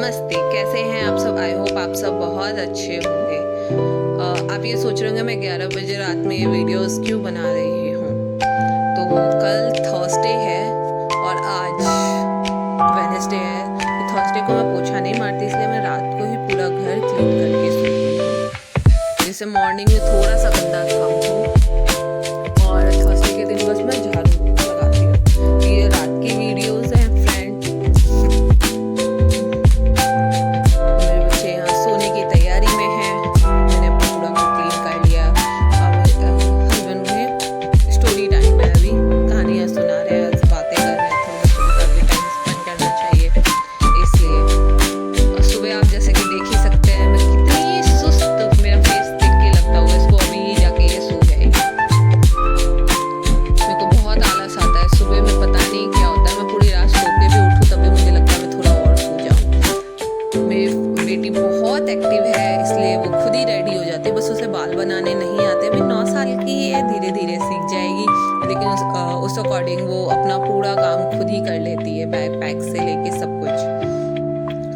नमस्ते, कैसे हैं आप सब। आई होप आप सब बहुत अच्छे होंगे। आप ये सोच रहे होंगे मैं 11 बजे रात में ये वीडियोस क्यों बना रही हूँ। तो कल थर्सडे है और आज वेडनेसडे है। तो थर्सडे को मैं पोछा नहीं मारती, इसलिए मैं रात को ही पूरा घर क्लीन करके सोती हूँ, जिससे मॉर्निंग में थोड़ा सा गंदा कम हो। और थर्सडे के दिन बस मैं झाड़ू लगाती हूँ। ये रात की वीडियोस हैं फ्रेंड। बहुत एक्टिव है, इसलिए वो खुद ही रेडी हो जाती है। बस उसे बाल बनाने नहीं आते। अभी 9 साल की है, धीरे धीरे सीख जाएगी, लेकिन उस अकॉर्डिंग वो अपना पूरा काम खुद ही कर लेती है, बैग पैक से लेके सब कुछ।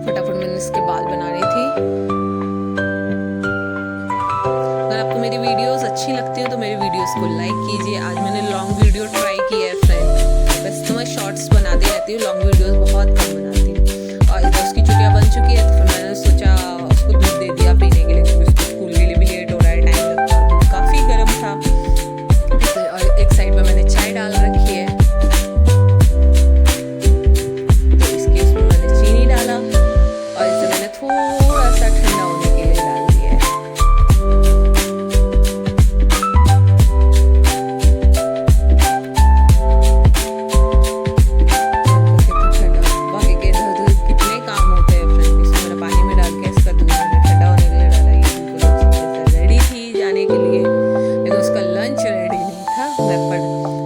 फटाफट मैंने इसके बाल बना रही थी। अगर आपको मेरी वीडियोस अच्छी लगती है तो मेरी वीडियोस को लाइक कीजिए। आज मैंने लॉन्ग वीडियो ट्राई की है फ्रेंड। वैसे तो मैं शॉर्ट्स बनाती रहती हूँ, लॉन्ग वीडियोस बहुत कम बनाती हूँ। और इधर उसकी छुट्टियाँ बन चुकी है, तो फिर मैंने सोचा उसको दूध दे दिया पीने के लिए, क्योंकि उसको स्कूल के लिए भी लेट हो रहा है, टाइम लगता है। दूध काफ़ी गर्म था। और एक साइड में मैंने चाय डाल रखी है, तो इसके उसमें मैंने चीनी डाला और इसे मैंने थोड़ा सा ठंडा होने के लिए डाल दिया है। बाकी के कितने काम होते हैं फ्रेंड। इसको मैंने पानी में डाल के इसका दूध मैंने ठंडा होने के लिए डाला। ये बिल्कुल अच्छे से रेडी थी जाने के लिए, लेकिन उसका लंच रेडी नहीं था।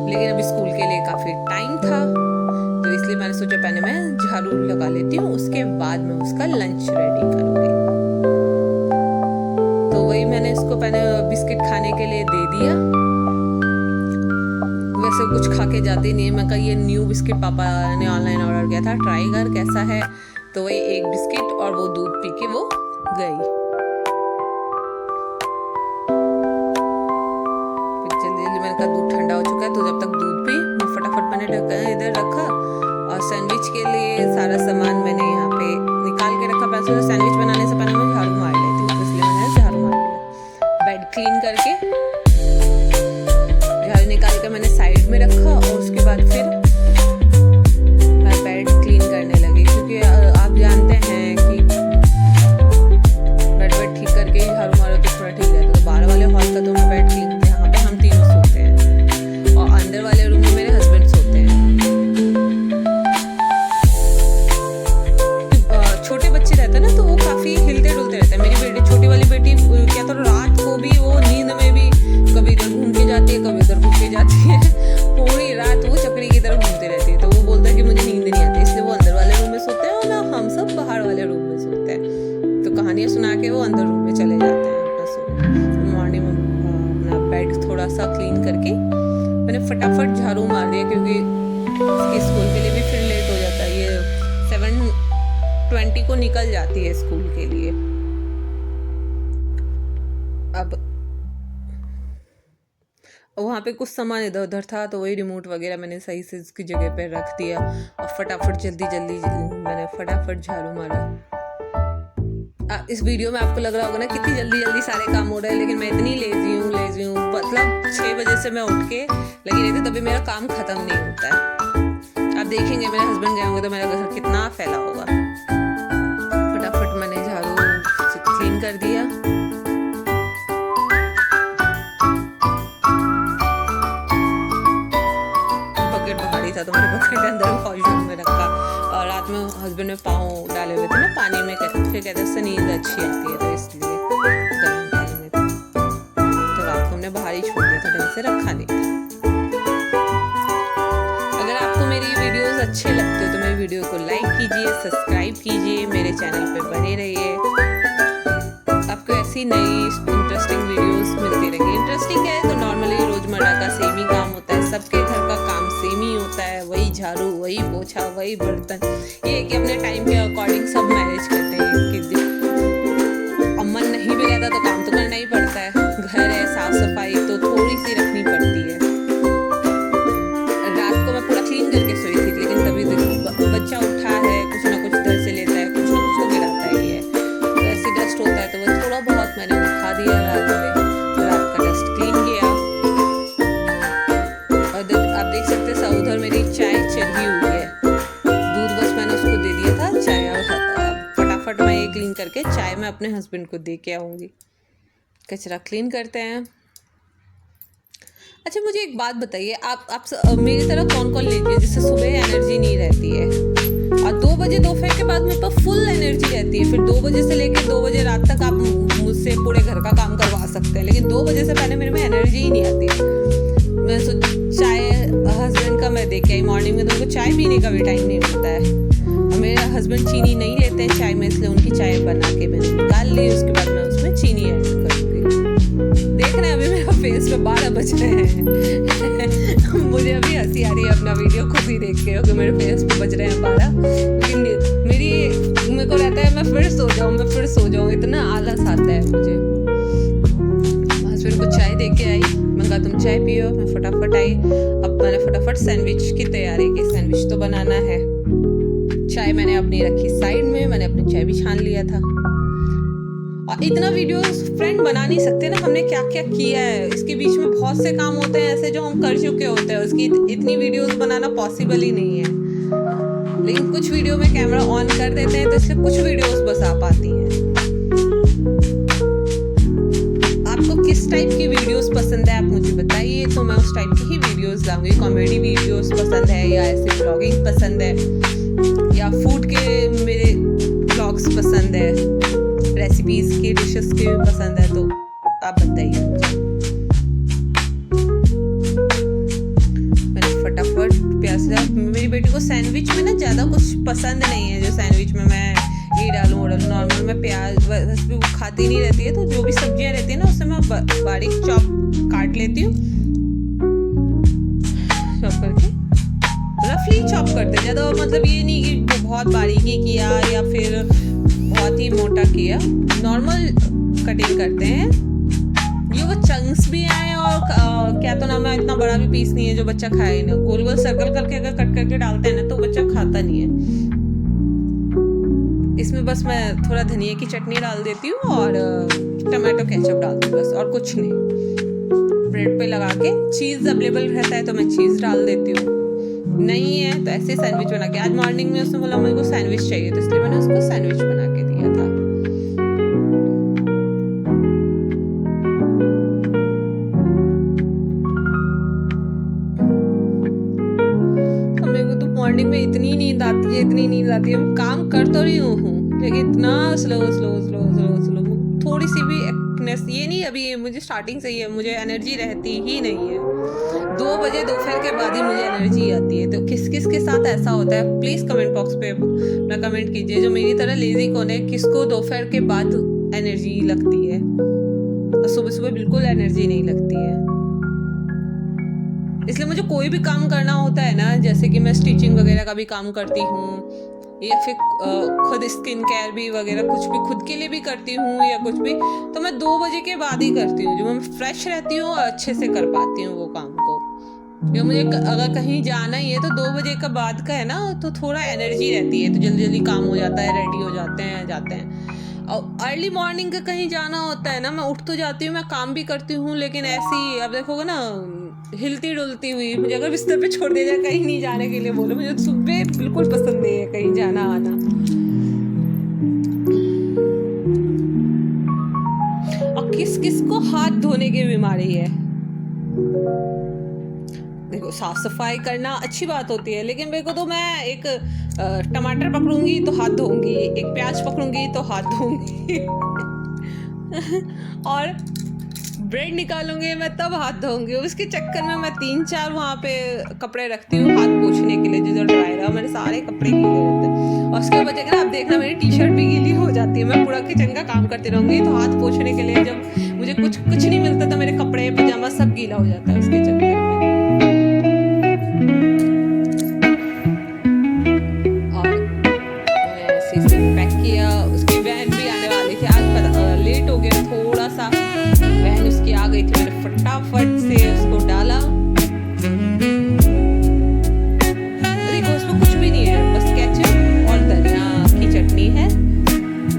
लेकिन अभी स्कूल के लिए काफ़ी टाइम था, तो इसलिए मैंने सोचा पहले मैं झाड़ू लगा लेती हूँ, उसके बाद मैं उसका लंच रेडी करूँगी। तो वही मैंने इसको पहले बिस्किट खाने के लिए दे दिया। वैसे कुछ खा के जाती नहीं है। मैं कहा ये न्यू बिस्किट पापा ने ऑनलाइन ऑर्डर किया था, ट्राई कर कैसा है। तो वही एक बिस्किट और वो दूध पी के वो गई। मैंने कहा दूध ठंडा हो चुका है, तो जब तक दूध पी मैं फटाफट मैंने ढक्कन इधर रखा और सैंडविच के लिए सारा सामान मैंने यहाँ पे निकाल के रखा। पैसे सैंडविच बनाने से पहले मैं झाड़ू मार लेती हूँ, तो इसलिए मैंने झाड़ू मार लिया। बेड क्लीन करके झाड़ू निकाल के मैंने साइड में रखा और उसके बाद फिर मैं बेड क्लीन करने लगी, क्योंकि आप जानते हैं कि बेड ठीक करके ही झाड़ू मारो तो थोड़ा ठीक रहता है। तो बाहर वाले हॉल का तो मैं बेड क्लीन, यहाँ पे हम तीनों सोते हैं और अंदर वाले रूम में मेरे हस्बैंड सोते हैं। छोटे बच्चे रहते हैं ना, तो वो काफ़ी हिलते डुलते रहते हैं। मेरी बेटी, छोटी वाली बेटी क्या तो रात को भी वो नींद में भी कभी इधर घूम के जाती है, कभी इधर घूम के जाती है। पूरी रात वो चक्री की तरह घूमती रहती है। तो वो बोलता है कि मुझे नींद नहीं आती, इसलिए वो अंदर वाले रूम में सोते हैं और ना हम सब बाहर वाले रूम में सोते हैं। तो कहानियाँ सुना के वो अंदर रूम में चले जाते हैं अपना सो। मॉर्निंग में अपना बेड थोड़ा सा क्लीन करके मैंने फटाफट झाड़ू मार दिया, क्योंकि इसके स्कूल के लिए भी फिर लेट हो जाता है। ये 7:20 को निकल जाती है स्कूल के लिए। अब वहाँ पे कुछ सामान इधर उधर था, तो वही रिमोट वगैरह मैंने सही से उसकी जगह पे रख दिया और फटाफट जल्दी जल्दी मैंने फटाफट झाड़ू मारा। इस वीडियो में आपको लग रहा होगा ना कितनी जल्दी जल्दी सारे काम हो रहे हैं, लेकिन मैं इतनी लेजी हूँ। मतलब 6 बजे से मैं उठ के लगी रहती, तभी मेरा काम खत्म नहीं होता है। आप देखेंगे मेरे हस्बैंड गए होंगे तो मेरा घर कितना फैला होगा। फटाफट मैंने झाड़ू क्लीन कर दिया। बकेट भारी था, तो मैंने बकेट अंदर वॉशरूम में रखा। और रात में हस्बैंड में पाँव डाले हुए थे ना पानी में, फिर कहते हैं उससे नींद अच्छी आती है, तो इसलिए गर्म पानी में तो रात को हमने बाहर ही छोड़ दिया था, ढंग से रखा नहीं था। अगर आपको मेरी वीडियोस अच्छे लगते हो तो मेरी वीडियो को लाइक कीजिए, सब्सक्राइब कीजिए, मेरे चैनल पे बने रहिए। आपको ऐसी नई इंटरेस्टिंग वीडियोस मिलती रहेंगी। इंटरेस्टिंग है तो नॉर्मली रोजमर्रा का सेम ही काम होता है, सबके घर का काम सेम ही होता है, वही झाड़ू, वही पोछा, वही बर्तन। ये है कि अपने टाइम के अकॉर्डिंग सब मैनेज कर क्लीन करके चाय मैं अपने हस्बैंड को दे के आऊँगी। कचरा क्लीन करते हैं। अच्छा मुझे एक बात बताइए, आप मेरी तरह कौन कौन लेती है जिससे सुबह एनर्जी नहीं रहती है और 2 बजे दोपहर के बाद मेरे पास फुल एनर्जी रहती है, फिर 2 बजे से लेकर 2 बजे रात तक आप मुझसे पूरे घर का काम करवा सकते हैं, लेकिन 2 बजे से पहले मेरे में एनर्जी ही नहीं आती है। मैं चाय हस्बैंड का मैं देख के आई मॉर्निंग में, तो उनको चाय पीने का भी टाइम नहीं मिलता है। मेरे हस्बैंड चीनी नहीं लेते हैं चाय में, इसलिए उनकी चाय बना के मैंने निकाल ली, उसके बाद मैं उसमें चीनी ऐड करूँगी। देख रहे हैं अभी मेरा फेस पे 12 बज रहे हैं मुझे अभी हंसी आ रही है अपना वीडियो खुद ही देख के कि मेरे फेस पे बज रहे हैं 12, लेकिन मेरे को रहता है मैं फिर सो जाऊँ, इतना आलस आता है मुझे। हस्बैंड को चाय दे के आई, मैं कहा तुम चाय पियो, मैं फटाफट आई। अब मैंने फटाफट सैंडविच की तैयारी की, सैंडविच तो बनाना है। चाय मैंने अपनी रखी साइड में, मैंने अपनी चाय भी छान लिया था। और इतना वीडियो फ्रेंड बना नहीं सकते ना, हमने क्या क्या किया है, इसके बीच में बहुत से काम होते हैं ऐसे जो हम कर चुके होते हैं, उसकी इतनी वीडियोस बनाना पॉसिबल ही नहीं है। लेकिन कुछ वीडियो में कैमरा ऑन कर देते हैं तो इससे कुछ वीडियोस बस आ पाती हैं। आपको किस टाइप की वीडियोस पसंद है आप मुझे बताइए, तो मैं उस टाइप की ही वीडियोस लाऊंगी। कॉमेडी वीडियोस पसंद है या ऐसे ब्लॉगिंग पसंद है या फूड के मेरे ब्लॉग्स पसंद है, रेसिपीज की डिशेस की भी पसंद है, तो आप बताइए मुझे। मैंने फटाफट प्याज डाला। मेरी बेटी को सैंडविच में ना ज़्यादा कुछ पसंद नहीं है, जो सैंडविच में मैं ये डालूँ वो डालूँ। नॉर्मल मैं प्याज बस भी वो खाती नहीं रहती है, तो जो भी सब्जियाँ रहती है ना उससे मैं बारीक चॉप काट लेती हूँ, चॉप करके रफली चॉप करते हैं। ज़्यादा मतलब ये नहीं कि बहुत बारीकी किया या फिर बहुत ही मोटा किया, नॉर्मल कटिंग करते हैं। ये वो चंक्स भी आए और क्या तो नाम है, इतना बड़ा भी पीस नहीं है जो बच्चा खाए ना। गोल गोल सर्कल करके अगर कट करके डालते हैं ना तो बच्चा खाता नहीं है। इसमें बस मैं थोड़ा धनिया की चटनी डाल देती हूँ और टमाटो केचप डालती हूँ बस, और कुछ नहीं। ब्रेड पे लगा के, चीज़ अवेलेबल रहता है तो मैं चीज़ डाल देती हूँ, नहीं है तो ऐसे सैंडविच बना के। आज मॉर्निंग में उसने बोला मुझे को सैंडविच चाहिए, तो इसलिए मैंने उसको सैंडविच बना के दिया था। तो मेरे को तो मॉर्निंग में इतनी नींद आती है, मैं काम कर तो रही हूँ लेकिन इतना स्लो, थोड़ी सी भी एक्टिवनेस ये नहीं। अभी मुझे स्टार्टिंग से ही है, मुझे एनर्जी रहती ही नहीं है। 2 बजे दोपहर के बाद ही मुझे एनर्जी आती है। तो किस किस के साथ ऐसा होता है प्लीज़ कमेंट बॉक्स पे अपना कमेंट कीजिए। जो मेरी तरह लेजी कौन है, किसको दोपहर के बाद एनर्जी लगती है और सुबह सुबह बिल्कुल एनर्जी नहीं लगती है। इसलिए मुझे कोई भी काम करना होता है ना, जैसे कि मैं स्टिचिंग वगैरह का भी काम करती हूँ या फिर खुद स्किन केयर भी वगैरह कुछ भी खुद के लिए भी करती हूँ या कुछ भी, तो मैं 2 बजे के बाद ही करती हूँ, जो मैं फ्रेश रहती हूँ और अच्छे से कर पाती हूँ वो काम को। या मुझे अगर कहीं जाना ही है तो 2 बजे के बाद का है ना, तो थोड़ा एनर्जी रहती है, तो जल्दी जल्दी काम हो जाता है, रेडी हो जाते हैं, जाते हैं। और अर्ली मॉर्निंग का कहीं जाना होता है ना, मैं उठ तो जाती हूँ, मैं काम भी करती हूँ, लेकिन ऐसी अब देखोगे ना हिलती डुलती हुई, मुझे अगर बिस्तर पे छोड़ दिया जाए कहीं नहीं जाने के लिए बोलो, मुझे सुबह बिल्कुल पसंद नहीं है कहीं जाना आना। और किस किस को हाथ धोने की बीमारी है। देखो साफ सफाई करना अच्छी बात होती है, लेकिन मेरे को तो मैं एक टमाटर पकड़ूंगी तो हाथ धोऊंगी, एक प्याज पकड़ूंगी तो हाथ धोऊंगी और ब्रेड निकालूंगी मैं तब हाथ धोऊंगी। उसके चक्कर में मैं 3-4 वहाँ पे कपड़े रखती हूँ हाथ पोंछने के लिए, जो ड्राई रहा, मेरे सारे कपड़े गीले रहते हैं। और उसके वजह से आप देखना मेरी टी-शर्ट भी गीली हो जाती है। मैं पूरा किचन का काम करती रहूंगी तो हाथ पोंछने के लिए जब मुझे कुछ नहीं मिलता तो मेरे कपड़े पजामा सब गीला हो जाता है उसके चक्कर में। फटाफट से उसको डाला। देखो उसमें कुछ भी नहीं है, बस केचप और धनिया की चटनी है।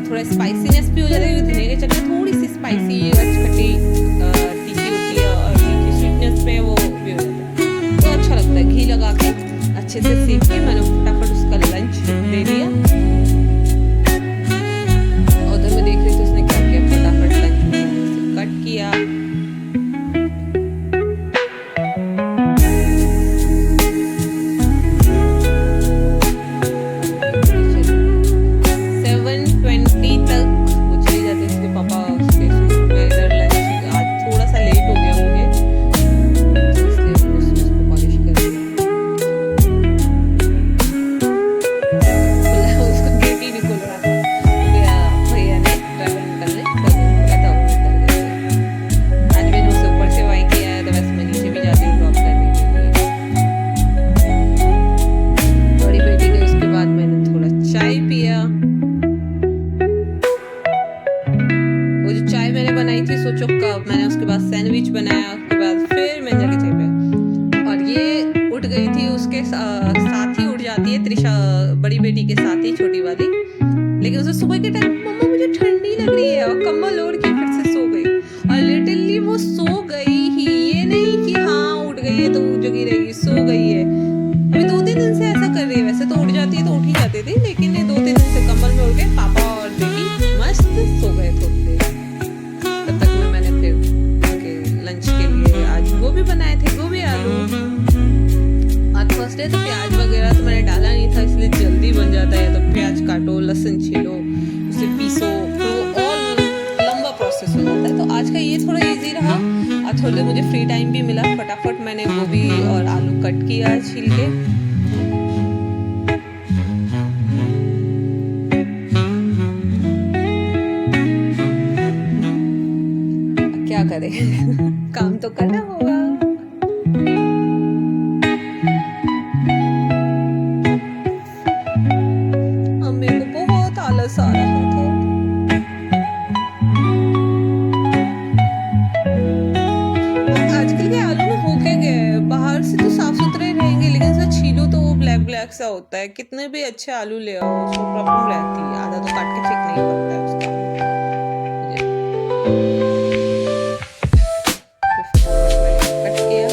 थोड़ा स्पाइसीनेस भी हो जाता है, धनिया की चटनी थोड़ी सी स्पाइसी खट्टी तीखी होती है और मीठी स्वीटनेस पे वो भी हो जाता है, तो अच्छा लगता है। घी लगा के अच्छे से सेक के मैंने फटाफट उसका लंच दे दिया। बेटी के साथ ही, छोटी वाली। लेकिन उसे सुबह के टाइम मम्मा मुझे ठंडी लग रही है, और कम्बल ओढ़ के फिर से सो गई। और लिटरली वो सो गई ही, ये नहीं कि हाँ उठ गई है तो जगी रहेगी, सो गई है। अभी 2-3 दिन से ऐसा कर रही है। वैसे तो उठ जाती है तो उठ ही जाती थी, लेकिन ये 2-3 दिन से कम्बल में उड़ के पापा और बेटी मस्त सो गए थोड़ी देर। तब तक में मैंने फिर उनके लंच के लिए आज गोभी बनाए थे, गोभी आलू। आज फर्स्ट डे तो प्याज वगैरह तो मैंने डाला नहीं था, इसलिए जल्दी बन जाता है। तो प्याज काटो, लहसुन छीलो, उसे पीसो, फिर वो और लंबा प्रोसेस हो जाता है। तो आज का ये थोड़ा इजी रहा। और थोड़ी देर मुझे फ्री टाइम भी मिला, फटाफट मैंने गोभी और आलू कट किया छील के। क्या करें काम तो करना होगा। मेरे को बहुत आलस आ रहा था। आजकल के आलू में हो क्या गया, बाहर से तो साफ सुथरे रहेंगे, लेकिन इसका छीलो तो वो ब्लैक ब्लैक सा होता है। कितने भी अच्छे आलू ले आओ, उसको प्रॉब्लम रहती है। आधा तो काट के फेंकना ही पड़ता है उसका। कट किया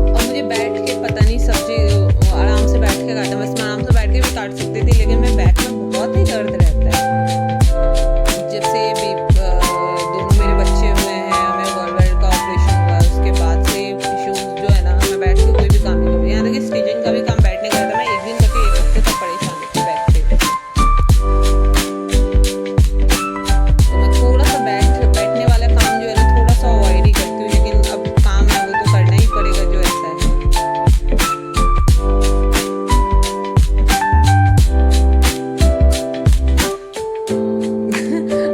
और मुझे बैठ के पता नहीं, सब्जी आराम से बैठ के काटा। बस मैं आराम से बैठ के भी काट सकती थी, लेकिन मैं बैक में बहुत ही दर्द रहता है। जब से दोनों मेरे बच्चे हुए हैं, मेरा गॉलब्लैडर का ऑपरेशन हुआ, उसके बाद से इश्यूज जो है ना, मैं बैठ के कोई भी काम नहीं करती। यहाँ तक कि स्टिचिंग का भी काम बैठने का था। मैं एक दिन करके 1 हफ्ते तक परेशान थी बैठ पे। तो मैं थोड़ा सा बैठने वाला काम जो है ना, थोड़ा सा अवॉइड ही करती हूँ। लेकिन अब काम है वो तो करना ही पड़ेगा, जो ऐसा है।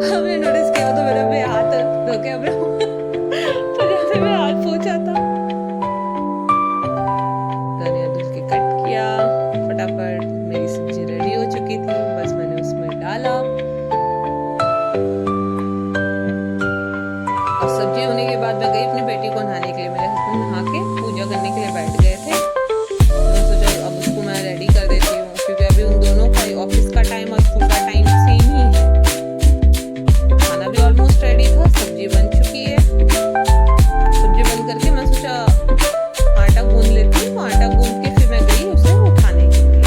हमने नोटिस किया तो मेरा भी हाथ धो के अपना पजामे में हाथ पोंछा था। धनिया धुल के कट किया फटाफट। मेरी सब्जी रेडी हो चुकी थी, बस मैंने उसमें डाला। और सब्जी होने के बाद मैं गई अपनी बेटी को नहाने के लिए। मेरे हस्बैंड नहा के पूजा करने के लिए बैठ गए थे। मैं सोचा अब उसको मैं रेडी कर देती हूँ, क्योंकि अभी उन दोनों का ऑफिस का टाइम और स्कूल का टाइम सेम ही है। खाना भी ऑलमोस्ट रेडी था, सब्जी बन चुकी है। सब्जी बन करके मैं सोचा आटा गूंद लेती हूँ। आटा गूंद के फिर मैं गई उसे उठाने के लिए।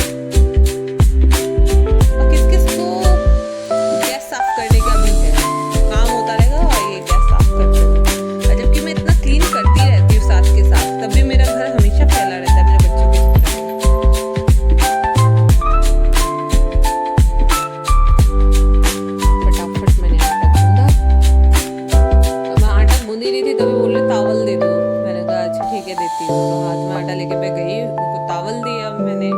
और किस किस को गैस साफ करने का भी है, काम होता रहेगा और ये गैस साफ करते हैं। जबकि मैं इतना क्लीन करती रहती हूँ साथ के साथ, तब भी मेरा घर हमेशा फैला रहता है मेरे बच्चों के साथ। फटाफट मैंने आटा गूंदा। मैं आटा गूंद ही रही थी, तभी बोल रहे तावल दे दो। मैंने कहा अच्छा ठीक है देती हूँ। तो हाथ में आटा लेके मैं गई, उनको तावल दिया मैंने।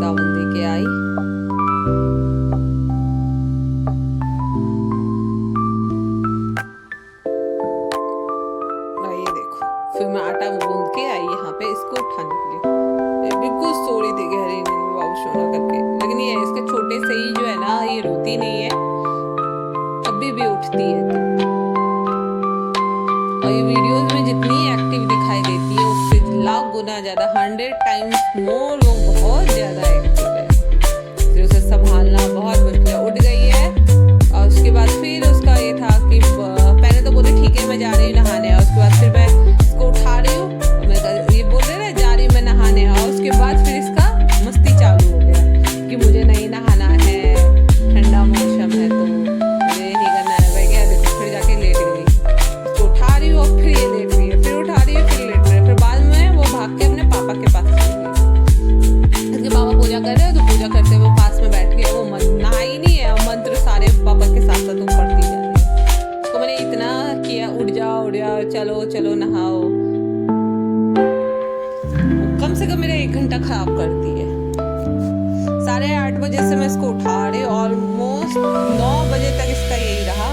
तावल दे के आई। ये देखो, फिर मैं आटा गूंद के आई यहाँ पे इसको उठाने के लिए। ये बिल्कुल सो रही थी गहरी नींद में बाबू सोना करके। लेकिन ये इसके छोटे से ही जो है ना, ये रोती नहीं है, अभी भी उठती है। और ये वीडियोस में जितनी एक्टिव दिखाई देती है उससे लाख गुना ज्यादा, 100 टाइम्स मोर वो बहुत ज्यादा एक्टिव है। फिर उसे संभालना बहुत मुश्किल है। उठ गई है और उसके बाद फिर उसका ये था कि पहले तो बोले ठीक है मैं जा रही हूँ नहाने, और उसके बाद फिर मैं इसको उठा रही हूँ, ये बोल रहे ना जा रही हूँ मैं नहाने। और उसके बाद फिर इसका मस्ती चालू हो गया कि मुझे नहीं नहाना है, ठंडा मौसम है तो मुझे नहीं करना है। मैं क्या देखो, फिर जाके लेट गई। इसको उठा रही हूँ और फिर ये लेट रही है, फिर उठा रही है फिर लेट रही है। फिर बाद में वो भाग के अपने पापा के पास चली गई। इसके पापा पूजा कर रहे हैं तो पूजा करते हुए पास में बैठ गए। वो नहा ही नहीं है, और मंत्र सारे पापा के साथ साथ वो पढ़ती जा रही है। उसको मैंने इतना किया उठ जाओ चलो चलो नहाओ। कम से कम मेरा 1 घंटा खराब करती है। 8:30 बजे से मैं इसको उठा रही हूँ, ऑलमोस्ट 9 बजे तक इसका यही रहा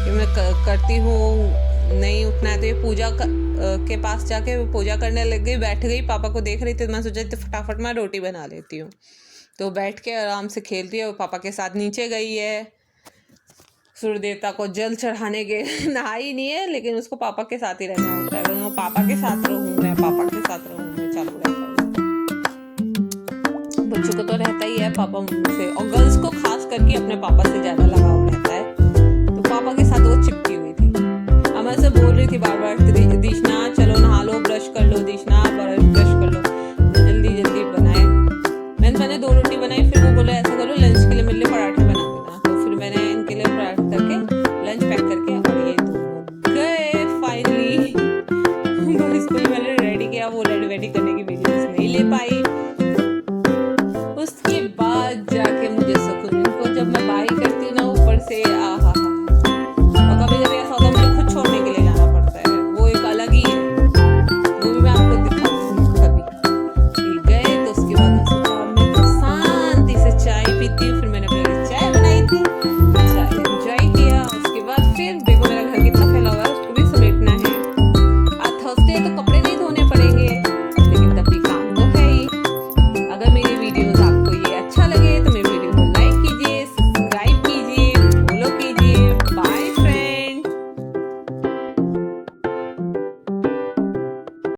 कि मैं करती हूँ। नहीं उठना है तो ये पूजा के पास जाके पूजा करने लग गई, बैठ गई। पापा को देख रही थी, मैं सोचा तो फटाफट मैं रोटी बना लेती हूँ। तो बैठ के आराम से खेल रही है। वो पापा के साथ नीचे गई है। सूर्य देवता को जल चढ़ाने के नहाई नहीं है, लेकिन उसको पापा के साथ ही रहना होता है। मैं पापा के साथ रहूँ, मैं पापा के साथ रहूँ, मैं चालू रहता है। बच्चों को तो रहता ही है पापा मम्मी से, और गर्ल्स को खास करके अपने पापा से ज्यादा लगाव रहता है। तो पापा के साथ वो चिपकी हुई थी। अम्मा से बोल रही थी बार बार, दीशना चलो नहा लो, ब्रश कर लो, दीशना ब्रश कर लो, जल्दी जल्दी बनाए। मैंने 2 रोटी बनाई, फिर वो बोले ऐसा करो लंच के लिए मेरे लिए पराठे बना देना। तो फिर मैंने इनके लिए पराठे करके लंच पैक करके, और ये दोनों गए फाइनली। स्कूल मैंने रेडी किया, वो रेडी करने की वीडियोस नहीं ले पाई। उसके बाद जाके मुझे सुकून, उनको जब मैं बाई